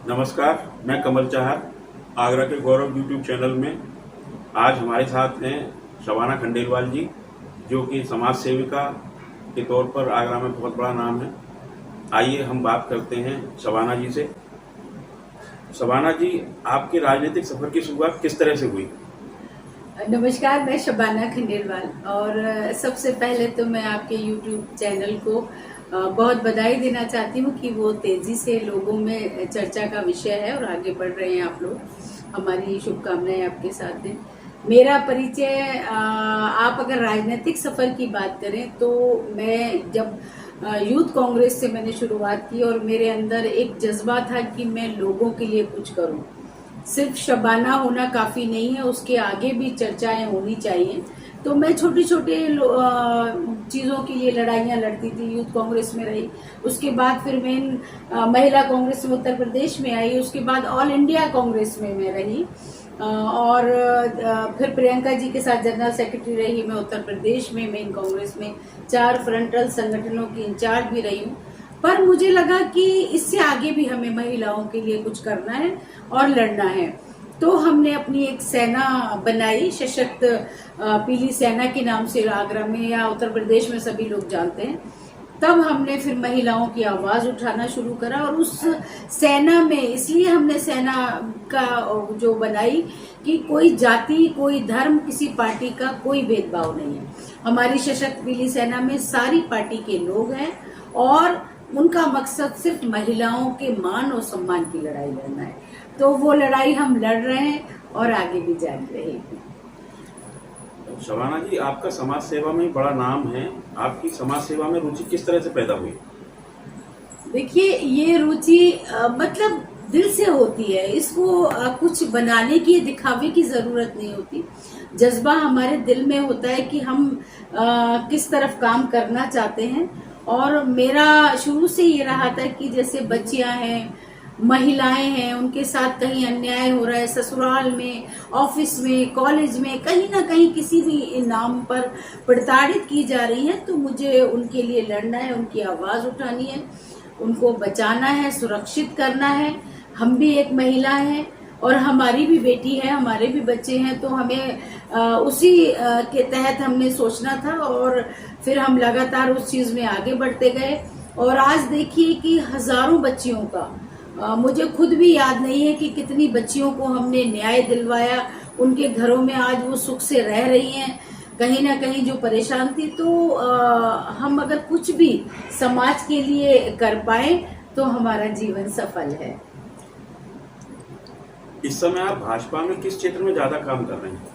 नमस्कार, मैं कमल चाहर, आगरा के गौरव यूट्यूब चैनल में। आज हमारे साथ हैं शबाना खंडेलवाल जी, जो कि समाज सेविका के तौर पर आगरा में बहुत बड़ा नाम है। आइए हम बात करते हैं शबाना जी से। शबाना जी, आपके राजनीतिक सफर की शुरुआत किस तरह से हुई? नमस्कार, मैं शबाना खंडेलवाल और सबसे पहले तो मैं आपके YouTube चैनल को बहुत बधाई देना चाहती हूँ कि वो तेजी से लोगों में चर्चा का विषय है और आगे बढ़ रहे हैं आप लोग। हमारी शुभकामनाएं आपके साथ हैं। मेरा परिचय, आप अगर राजनीतिक सफर की बात करें तो मैं जब यूथ कांग्रेस से मैंने शुरुआत की और मेरे अंदर एक जज्बा था कि मैं लोगों के लिए कुछ करूं। सिर्फ शबाना होना काफी नहीं है, उसके आगे भी चर्चाएं होनी चाहिए। तो मैं छोटे छोटे चीजों के लिए लड़ाइयां लड़ती थी। यूथ कांग्रेस में रही, उसके बाद फिर मैं महिला कांग्रेस में उत्तर प्रदेश में आई, उसके बाद ऑल इंडिया कांग्रेस में मैं रही और फिर प्रियंका जी के साथ जनरल सेक्रेटरी रही मैं उत्तर प्रदेश में मेन कांग्रेस में। 4 फ्रंटल संगठनों की इंचार्ज भी रही हूँ। पर मुझे लगा कि इससे आगे भी हमें महिलाओं के लिए कुछ करना है और लड़ना है। तो हमने अपनी एक सेना बनाई, सशक्त पीली सेना के नाम से, आगरा में या उत्तर प्रदेश में सभी लोग जानते हैं। तब हमने फिर महिलाओं की आवाज उठाना शुरू करा और उस सेना में इसलिए हमने सेना का जो बनाई कि कोई जाति, कोई धर्म, किसी पार्टी का कोई भेदभाव नहीं है। हमारी सशक्त पीली सेना में सारी पार्टी के लोग हैं और उनका मकसद सिर्फ महिलाओं के मान और सम्मान की लड़ाई लड़ना है। तो वो लड़ाई हम लड़ रहे हैं और आगे भी जारी रहेगी। शबाना जी, आपका समाज सेवा में बड़ा नाम है। आपकी समाज सेवा में रुचि किस तरह से पैदा हुई? देखिए, ये रुचि मतलब दिल से होती है। इसको कुछ बनाने की, दिखावे की जरूरत नहीं होती। जज्बा हमारे दिल में होता है कि हम किस तरफ काम करना चाहते हैं। और मेरा शुरू से ये रहा था कि जैसे बच्चियां हैं, महिलाएं हैं, उनके साथ कहीं अन्याय हो रहा है, ससुराल में, ऑफिस में, कॉलेज में, कहीं ना कहीं किसी भी नाम पर प्रताड़ित की जा रही हैं, तो मुझे उनके लिए लड़ना है, उनकी आवाज उठानी है, उनको बचाना है, सुरक्षित करना है। हम भी एक महिला हैं और हमारी भी बेटी है, हमारे भी बच्चे हैं, तो हमें उसी के तहत हमने सोचना था और फिर हम लगातार उस चीज में आगे बढ़ते गए। और आज देखिए कि हजारों बच्चियों का, मुझे खुद भी याद नहीं है कि कितनी बच्चियों को हमने न्याय दिलवाया, उनके घरों में आज वो सुख से रह रही हैं। कहीं ना कहीं जो परेशान थी, तो हम अगर कुछ भी समाज के लिए कर पाए तो हमारा जीवन सफल है। इस समय आप भाजपा में किस क्षेत्र में ज्यादा काम कर रहे हैं?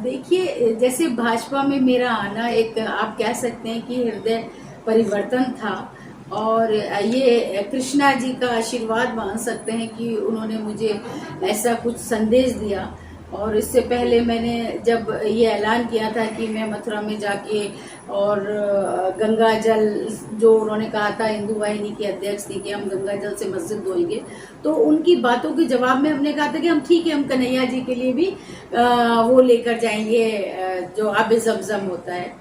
देखिए, जैसे भाजपा में मेरा आना एक, आप कह सकते हैं कि हृदय परिवर्तन था और ये कृष्णा जी का आशीर्वाद मान सकते हैं कि उन्होंने मुझे ऐसा कुछ संदेश दिया। और इससे पहले मैंने जब ये ऐलान किया था कि मैं मथुरा में जाके और गंगा जल, जो उन्होंने कहा था, हिंदू वाहिनी की अध्यक्ष थी कि हम गंगा जल से मस्जिद धोएंगे, तो उनकी बातों के जवाब में हमने कहा था कि हम ठीक है, हम कन्हैया जी के लिए भी वो लेकर जाएंगे जो आबे ज़मज़म होता है।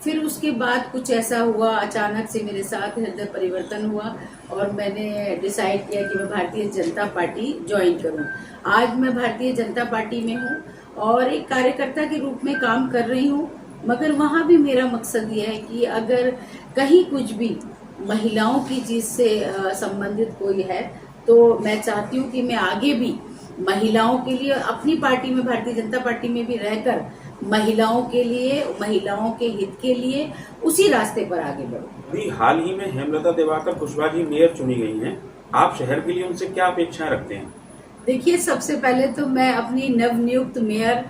फिर उसके बाद कुछ ऐसा हुआ, अचानक से मेरे साथ हृदय परिवर्तन हुआ और मैंने डिसाइड किया कि मैं भारतीय जनता पार्टी ज्वाइन करूं। आज मैं भारतीय जनता पार्टी में हूं और एक कार्यकर्ता के रूप में काम कर रही हूं। मगर वहां भी मेरा मकसद ये है कि अगर कहीं कुछ भी महिलाओं की चीज से संबंधित कोई है, तो मैं चाहती हूँ कि मैं आगे भी महिलाओं के लिए अपनी पार्टी में, भारतीय जनता पार्टी में भी रहकर महिलाओं के लिए, महिलाओं के हित के लिए उसी रास्ते पर आगे बढ़ूं। अभी हाल ही में हेमलता दिवाकर कुशवाहा जी मेयर चुनी गई हैं। आप शहर के लिए उनसे क्या अपेक्षाएं रखते हैं? देखिए, सबसे पहले तो मैं अपनी नवनियुक्त मेयर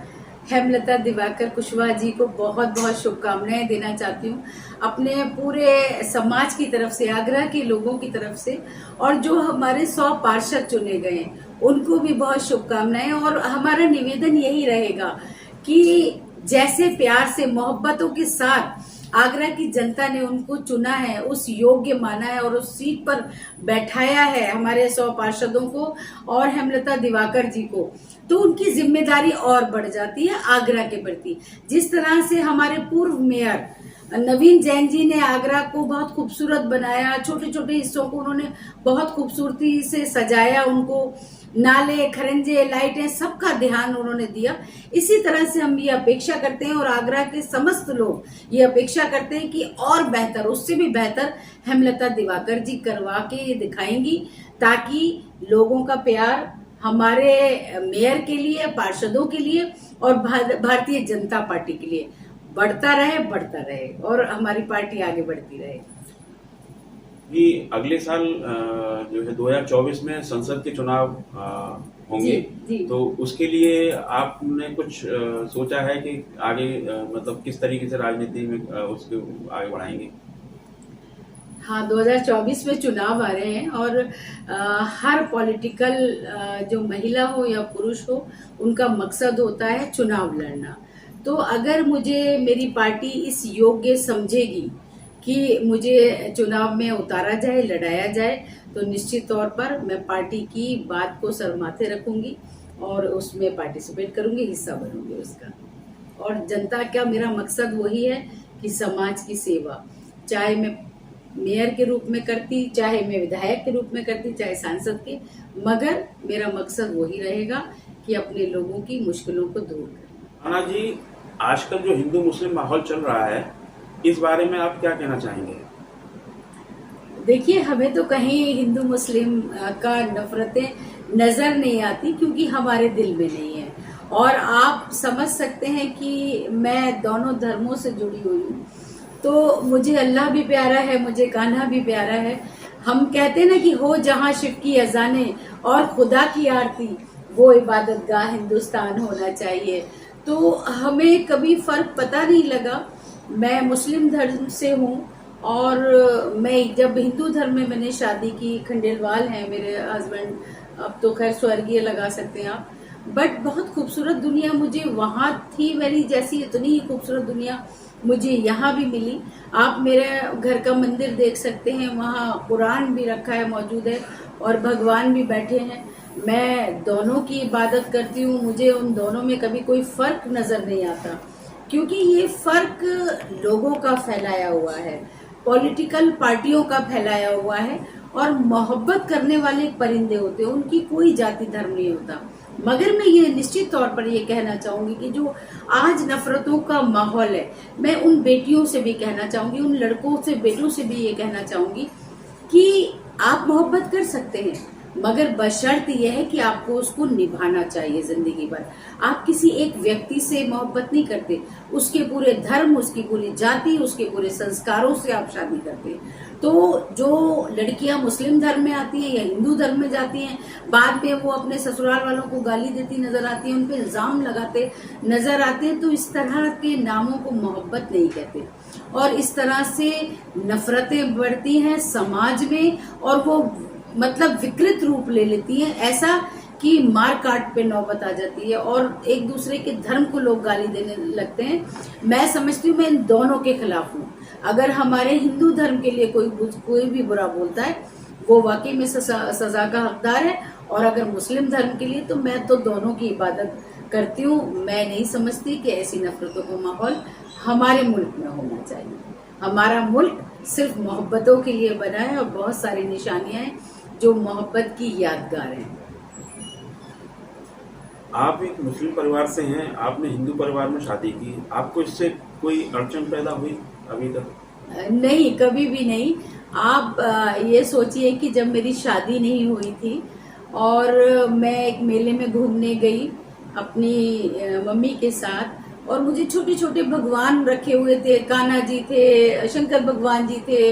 हेमलता दिवाकर कुशवाहा जी को बहुत बहुत शुभकामनाएं देना चाहती हूँ, अपने पूरे समाज की तरफ से, आगरा के लोगों की तरफ से। और जो हमारे 100 पार्षद चुने गए उनको भी बहुत शुभकामनाएं। और हमारा निवेदन यही रहेगा कि जैसे प्यार से, मोहब्बतों के साथ आगरा की जनता ने उनको चुना है, उस योग्य माना है और उस सीट पर बैठाया है हमारे 100 पार्षदों को और हेमलता दिवाकर जी को, तो उनकी जिम्मेदारी और बढ़ जाती है आगरा के प्रति। जिस तरह से हमारे पूर्व मेयर नवीन जैन जी ने आगरा को बहुत खूबसूरत बनाया, छोटे छोटे हिस्सों को उन्होंने बहुत खूबसूरती से सजाया, उनको नाले, खरंजे, लाइटें, सबका ध्यान उन्होंने दिया। इसी तरह से हम ये अपेक्षा करते हैं और आगरा के समस्त लोग ये अपेक्षा करते हैं कि और बेहतर, उससे भी बेहतर हेमलता दिवाकर जी करवा के ये दिखाएंगी, ताकि लोगों का प्यार हमारे मेयर के लिए, पार्षदों के लिए और भारतीय जनता पार्टी के लिए बढ़ता रहे और हमारी पार्टी आगे बढ़ती रहे। कि अगले साल जो है 2024 में संसद के चुनाव होंगे, जी। तो उसके लिए आपने कुछ सोचा है कि आगे मतलब किस तरीके से राजनीति में उसके आगे बढ़ाएंगे? हाँ, 2024 में चुनाव आ रहे हैं और हर पॉलिटिकल जो महिला हो या पुरुष हो, उनका मकसद होता है चुनाव लड़ना। तो अगर मुझे मेरी पार्टी इस योग्य समझेगी कि मुझे चुनाव में उतारा जाए, लड़ाया जाए, तो निश्चित तौर पर मैं पार्टी की बात को सर माथे रखूंगी और उसमें पार्टिसिपेट करूंगी, हिस्सा बनूंगी उसका। और जनता का मेरा मकसद वही है कि समाज की सेवा, चाहे मैं मेयर के रूप में करती, चाहे मैं विधायक के रूप में करती, चाहे सांसद के, मगर मेरा मकसद वही रहेगा कि अपने लोगों की मुश्किलों को दूर करना। राणा जी, आजकल जो हिंदू मुस्लिम माहौल चल रहा है, इस बारे में आप क्या कहना चाहेंगे? देखिए, हमें तो कहीं हिंदू मुस्लिम का नफरतें नजर नहीं आती, क्योंकि हमारे दिल में नहीं है। और आप समझ सकते हैं कि मैं दोनों धर्मों से जुड़ी हुई हूँ, तो मुझे अल्लाह भी प्यारा है, मुझे कान्हा भी प्यारा है। हम कहते हैं ना कि हो जहाँ शिव की अजाने और खुदा की आरती, वो इबादतगाह हिंदुस्तान होना चाहिए। तो हमें कभी फर्क पता नहीं लगा। मैं मुस्लिम धर्म से हूँ और मैं जब हिंदू धर्म में मैंने शादी की, खंडेलवाल हैं मेरे हस्बैंड, अब तो खैर स्वर्गीय लगा सकते हैं आप, बट बहुत खूबसूरत दुनिया मुझे वहाँ थी मेरी जैसी, इतनी ही खूबसूरत दुनिया मुझे यहाँ भी मिली। आप मेरे घर का मंदिर देख सकते हैं, वहाँ कुरान भी रखा है, मौजूद है, और भगवान भी बैठे हैं। मैं दोनों की इबादत करती हूँ, मुझे उन दोनों में कभी कोई फर्क नजर नहीं आता, क्योंकि ये फर्क लोगों का फैलाया हुआ है, पॉलिटिकल पार्टियों का फैलाया हुआ है। और मोहब्बत करने वाले परिंदे होते हैं, उनकी कोई जाति धर्म नहीं होता। मगर मैं ये निश्चित तौर पर ये कहना चाहूंगी कि जो आज नफरतों का माहौल है, मैं उन बेटियों से भी कहना चाहूंगी, उन लड़कों से, बेटों से भी ये कहना चाहूंगी कि आप मोहब्बत कर सकते हैं, मगर बशर्त यह है कि आपको उसको निभाना चाहिए जिंदगी भर। आप किसी एक व्यक्ति से मोहब्बत नहीं करते, उसके पूरे धर्म, उसकी पूरी जाति, उसके पूरे संस्कारों से आप शादी करते हैं। तो जो लड़कियां मुस्लिम धर्म में आती हैं या हिंदू धर्म में जाती हैं, बाद में वो अपने ससुराल वालों को गाली देती नजर आती हैं, उन पे इल्जाम लगाते नजर आते हैं, तो इस तरह के नामों को मोहब्बत नहीं कहते। और इस तरह से नफरतें बढ़ती हैं समाज में, और वो मतलब विकृत रूप ले लेती हैं, ऐसा कि मार काट पे नौबत आ जाती है और एक दूसरे के धर्म को लोग गाली देने लगते हैं। मैं समझती हूँ, मैं इन दोनों के खिलाफ हूँ। अगर हमारे हिंदू धर्म के लिए कोई भी बुरा बोलता है, वो वाकई में सजा का हकदार है, और अगर मुस्लिम धर्म के लिए, तो मैं तो दोनों की इबादत करती हूँ। मैं नहीं समझती कि ऐसी नफरतों का माहौल हमारे मुल्क में होना चाहिए। हमारा मुल्क सिर्फ मोहब्बतों के लिए बना है और बहुत सारी निशानियां हैं जो मोहब्बत की यादगार हैं। आप एक मुस्लिम परिवार से हैं, आपने हिंदू परिवार में शादी की, आपको इससे कोई अड़चन पैदा हुई अभी तक? नहीं, कभी भी नहीं। आप ये सोचिए कि जब मेरी शादी नहीं हुई थी और मैं एक मेले में घूमने गई अपनी मम्मी के साथ, और मुझे छोटे छोटे भगवान रखे हुए थे, कान्हा जी थे, शंकर भगवान जी थे,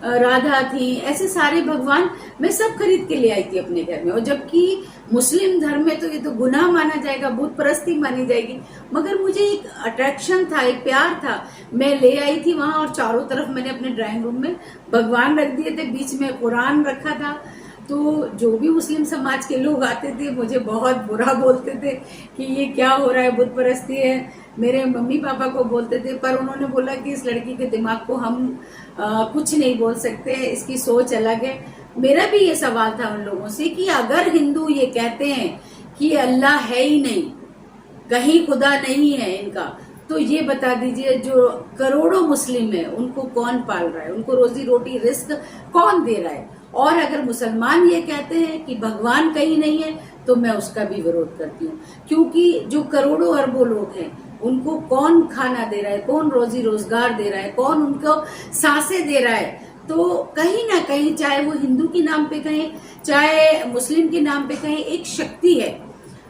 राधा थी, ऐसे सारे भगवान मैं सब खरीद के ले आई थी अपने घर में। और जबकि मुस्लिम धर्म में तो ये तो गुनाह माना जाएगा, भूत परस्ती मानी जाएगी, मगर मुझे एक अट्रैक्शन था, एक प्यार था, मैं ले आई थी वहां। और चारों तरफ मैंने अपने ड्राइंग रूम में भगवान रख दिए थे, बीच में कुरान रखा था, तो जो भी मुस्लिम समाज के लोग आते थे मुझे बहुत बुरा बोलते थे कि ये क्या हो रहा है, बुत परस्ती है। मेरे मम्मी पापा को बोलते थे, पर उन्होंने बोला कि इस लड़की के दिमाग को हम कुछ नहीं बोल सकते, इसकी सोच अलग है। मेरा भी ये सवाल था उन लोगों से कि अगर हिंदू ये कहते हैं कि अल्लाह है ही नहीं, कहीं खुदा नहीं है इनका, तो ये बता दीजिए जो करोड़ों मुस्लिम है उनको कौन पाल रहा है, उनको रोजी रोटी रिस्क कौन दे रहा है। और अगर मुसलमान ये कहते हैं कि भगवान कहीं नहीं है तो मैं उसका भी विरोध करती हूँ, क्योंकि जो करोड़ों अरबों लोग हैं उनको कौन खाना दे रहा है, कौन रोजी रोजगार दे रहा है, कौन उनको सांसें दे रहा है। तो कहीं ना कहीं चाहे वो हिंदू के नाम पे कहें चाहे मुस्लिम के नाम पे कहें, एक शक्ति है।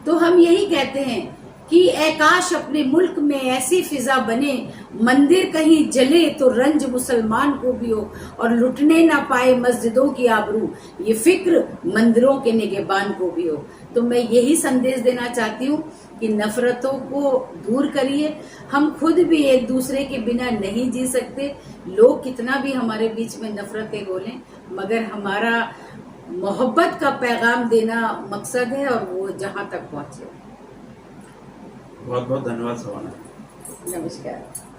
तो हम यही कहते हैं कि ए काश अपने मुल्क में ऐसी फिजा बने, मंदिर कहीं जले तो रंज मुसलमान को भी हो और लुटने ना पाए मस्जिदों की आबरू, ये फिक्र मंदिरों के निगहबान को भी हो। तो मैं यही संदेश देना चाहती हूँ कि नफरतों को दूर करिए। हम खुद भी एक दूसरे के बिना नहीं जी सकते, लोग कितना भी हमारे बीच में नफरतें बोलें, मगर हमारा मोहब्बत का पैगाम देना मकसद है और वो जहां तक पहुंचे। बहुत बहुत धन्यवाद शबाना। नमस्कार।